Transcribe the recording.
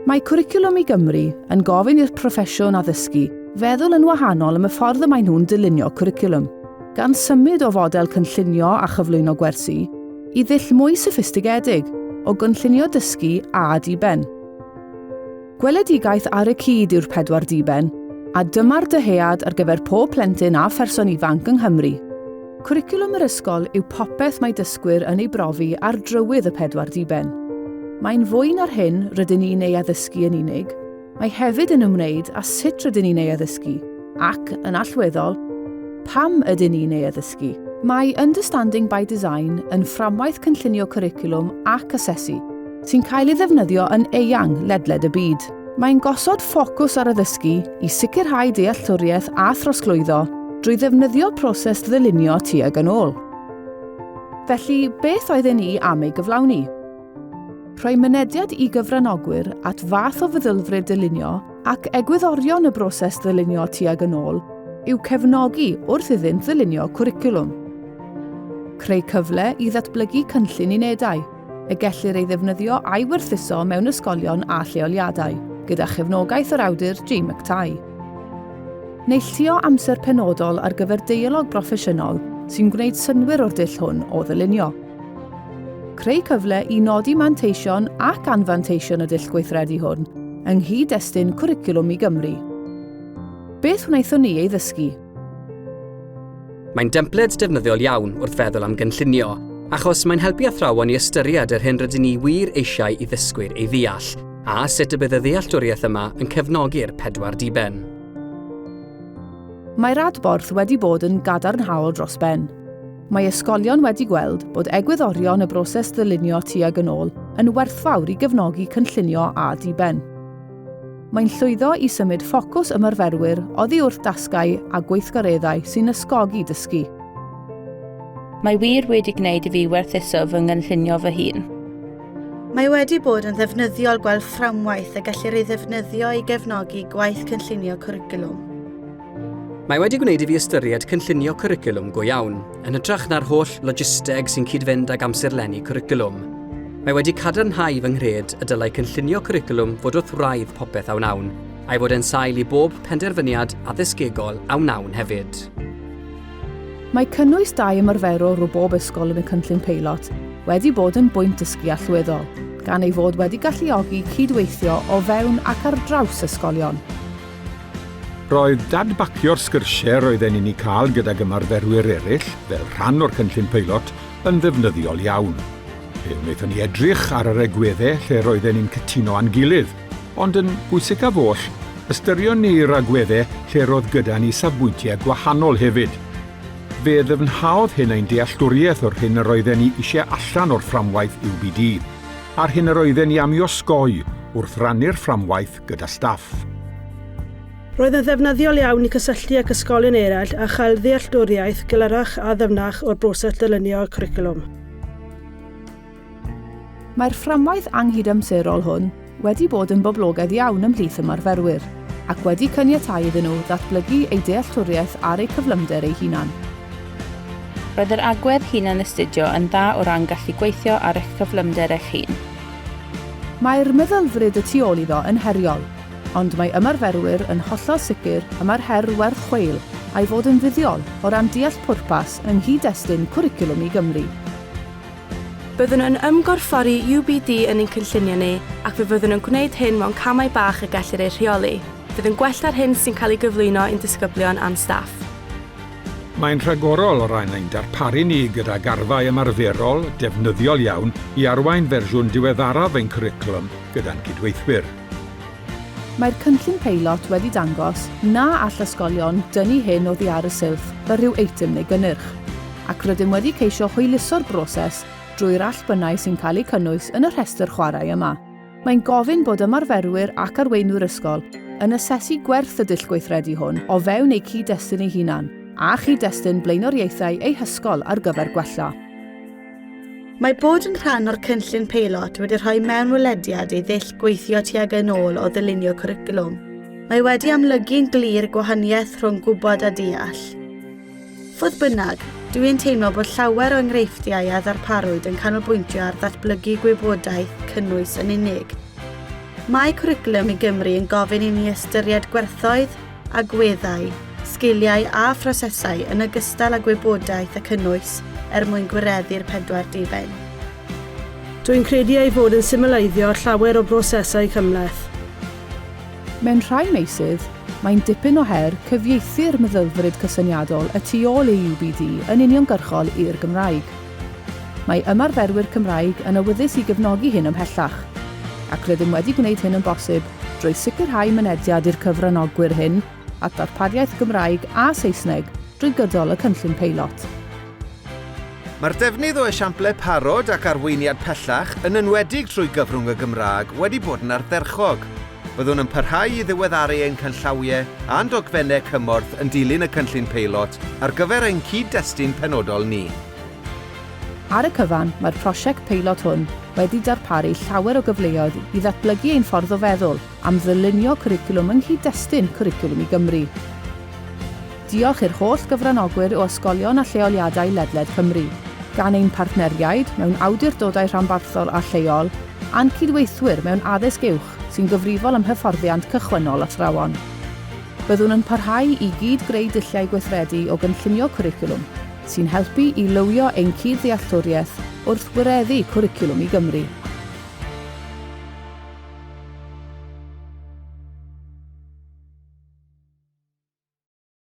Mae Cwricwlwm i Gymru yn gofyn i'r proffesiwn addysgu feddwl yn wahanol am y ffordd y maen nhw'n dilynio cwricwlwm, gan symud o fodel cynllunio a chyflwyno gwersi i ddull mwy soffistigedig o gynllunio dysgu a diben. Gweledigaeth ar y cyd yw'r 4 diben, a dyma'r dyhead ar gyfer pob plentyn a pherson ifanc yng Nghymru. Cwricwlwm yr ysgol yw popeth mae dysgwyr yn ei brofi ar drywydd y 4 diben. Mae'n fwy na'r hyn rydyn ni'n ei addysgu yn unig, mae hefyd yn ymwneud â sut rydyn ni'n ei addysgu, ac, yn allweddol, pam ydyn ni'n ei addysgu. Mae Understanding by Design yn fframwaith cynllunio cwricwlwm ac asesu, sy'n cael ei ddefnyddio yn eang ledled y byd. Mae'n gosod ffocws ar addysgu i sicrhau dealltwriaeth a throsglwyddo drwy ddefnyddio proses ddylunio tuag yn ôl. Felly, beth oedden ni am ei gyflawni? Rhoi mynediad i gyfranogwyr at fath o feddylfryd dylunio ac egwyddorion y broses ddylunio tuag yn ôl yw cefnogi wrth iddynt ddylunio cwricwlwm. Creu cyfle i ddatblygu cynllun unedau, y gellir ei ddefnyddio a'i werthuso mewn ysgolion a lleoliadau, gyda chefnogaeth yr awdur G. McTighe. Neilltuo amser penodol ar gyfer deialog broffesiynol sy'n gwneud synnwyr o'r dull hwn o ddylunio. Creu cyfle i nodi manteision ac anfanteision y dull gweithredu hwn yng nghyd-destun Cwricwlwm i Gymru. Beth wnaethon ni ei ddysgu? Mae'n dempled defnyddiol iawn wrth feddwl am gynllunio, achos mae'n helpu athrawon i ystyried yr hyn rydyn ni wir eisiau i ddysgwyr ei ddeall, a sut y bydd y ddealltwriaeth yma yn cefnogi'r 4 diben. Mae'r adborth wedi bod yn gadarnhaol dros ben. Mae ysgolion wedi gweld bod egwyddorion y broses ddylunio tuag yn ôl yn werthfawr i gefnogi cynllunio a diben. Mae'n llwyddo i symud ffocws ymarferwyr oddi wrth dasgau a gweithgareddau sy'n ysgogi dysgu. Mae wir wedi gwneud i fi werthuso fy ngynllunio fy hun. Mae wedi bod yn ddefnyddiol gweld fframwaith a gellir ei ddefnyddio i gefnogi gwaith cynllunio cwricwlwm. Mae wedi gwneud i fi ystyried cynllunio cwricwlwm go iawn, yn hytrach na'r holl logisteg sy'n cyd-fynd ag amserlennu cwricwlwm. Mae wedi cadarnhau fy nghred y dylai cynllunio cwricwlwm fod wrth wraidd popeth a wnawn, a'i fod yn sail i bob penderfyniad addysgegol a wnawn hefyd. Mae cynnwys 2 ymarferwr o bob ysgol yn y cynllun peilot wedi bod yn bwynt dysgu allweddol, gan ei fod wedi galluogi cydweithio o fewn ac ar draws ysgolion. Roedd dadbacio'r sgyrsiau roedden ni'n ei cael gydag ymarferwyr eraill, fel rhan o'r cynllun peilot, yn ddefnyddiol iawn. Fe wnaethon ni edrych ar yr egweddau lle roedden ni'n cytuno a'n gilydd, ond yn bwysig a foll, ystyrion ni'r agweddau lle roedd gyda ni safbwyntiau gwahanol hefyd. Fe ddyfnhaodd hyn ein dealltwriaeth o'r hyn yr oedden ni eisiau allan o'r fframwaith UBD, a'r hyn yr oedden ni am i osgoi wrth rannu'r fframwaith gyda staff. Roedd yn ddefnyddiol iawn i cysylltu ag ysgolion eraill a chael ddealltwriaeth gylyrach a ddyfnach o'r broses ddylunio cwricwlwm. Mae'r fframwaith anghydamserol hwn wedi bod yn boblogaidd iawn ymhlith ymarferwyr, ac wedi caniatáu iddyn nhw ddatblygu ei dealltwriaeth ar eu cyflymder eu hunan. Roedd yr agwedd hunan astudio yn dda o ran gallu gweithio ar eich cyflymder eich hun. Mae'r meddylfryd y tu ôl iddo yn heriol, ond mae ymarferwyr yn hollol sicr am yr her werth chweil a'i fod yn fuddiol o ran deall pwrpas yng nghyd-destun Cwricwlwm i Gymru. Byddwn yn ymgorffori UBD yn ein cynllunio ni ac fe fyddwn yn gwneud hyn mewn camau bach y gellir ei rheoli. Fydd yn gwell ar hyn sy'n cael ei gyflwyno i'n disgyblion a'n staff. Mae'n rhagorol o ran ein darparu ni gyda garfau ymarferol defnyddiol iawn i arwain fersiwn diweddaraf ein cwricwlwm gyda'n cydweithwyr. Mae'r cynllun peilot wedi dangos na all ysgolion dynnu hyn oddi ar y silff fel rhyw eitem neu gynnyrch, ac rydym wedi ceisio hwyluso'r broses drwy'r allbynnau sy'n cael eu cynnwys yn y rhestr chwarae yma. Mae'n gofyn bod ymarferwyr ac arweinwyr ysgol yn asesu gwerth y dull gweithredu hwn o fewn eu cyd-destun eu hunan a chyd-destun blaenoriaethau eu hysgol ar gyfer gwella. Mae bod yn rhan o'r cynllun peilot wedi rhoi mewnwelediad i ddull gweithio tuag yn ôl o ddylunio cwricwlwm. Mae wedi amlygu'n glir gwahaniaeth rhwng gwybod a deall. Fodd bynnag, dwi'n teimlo bod llawer o enghreifftiau a ddarparwyd yn canolbwyntio ar ddatblygu gwybodaeth cynnwys yn unig. Mae cwricwlwm i Gymru yn gofyn i ni ystyried gwerthoedd, agweddau, sgiliau a phrosesau yn ogystal â gwybodaeth y cynnwys mwyn gwireddu'r 4 diben. Dwi'n credu ei fod yn symleiddio llawer o brosesau cymleth. Mewn rhai meysydd, mae'n dipyn o her cyfieithu'r meddylfryd cysyniadol y tu ôl i UBD yn uniongyrchol i'r Gymraeg. Mae ymarferwyr Cymraeg yn awyddus i gefnogi hyn ymhellach, ac rydym wedi gwneud hyn yn bosib drwy sicrhau mynediad i'r cyfranogwyr hyn at darpariaeth Gymraeg a Saesneg drwy gydol y cynllun peilot. Mae'r defnydd o esiamplau parod ac arweiniad pellach yn enwedig trwy gyfrwng y Gymraeg wedi bod yn ardderchog. Byddwn yn parhau i ddiweddaru ein canllawiau a'n dogfennau cymorth yn dilyn y cynllun peilot ar gyfer ein cyd-destun penodol ni. Ar y cyfan, mae'r prosiect peilot hwn wedi darparu llawer o gyfleoedd i ddatblygu ein ffordd o feddwl am ddylunio cwricwlwm yng nghyd-destun cwricwlwm i Gymru. Diolch i'r holl gyfranogwyr o ysgolion a lleoliadau ledled Cymru, gan ein partneriaid mewn awdurdodau rhanbarthol a lleol a'n cydweithwyr mewn addysg uwch sy'n gyfrifol am hyfforddiant cychwynnol athrawon. Byddwn yn parhau i gyd greu dulliau gweithredu o gynllunio cwricwlwm sy'n helpu i lywio ein cyd-ddealltwriaeth wrth wireddu cwricwlwm i Gymru.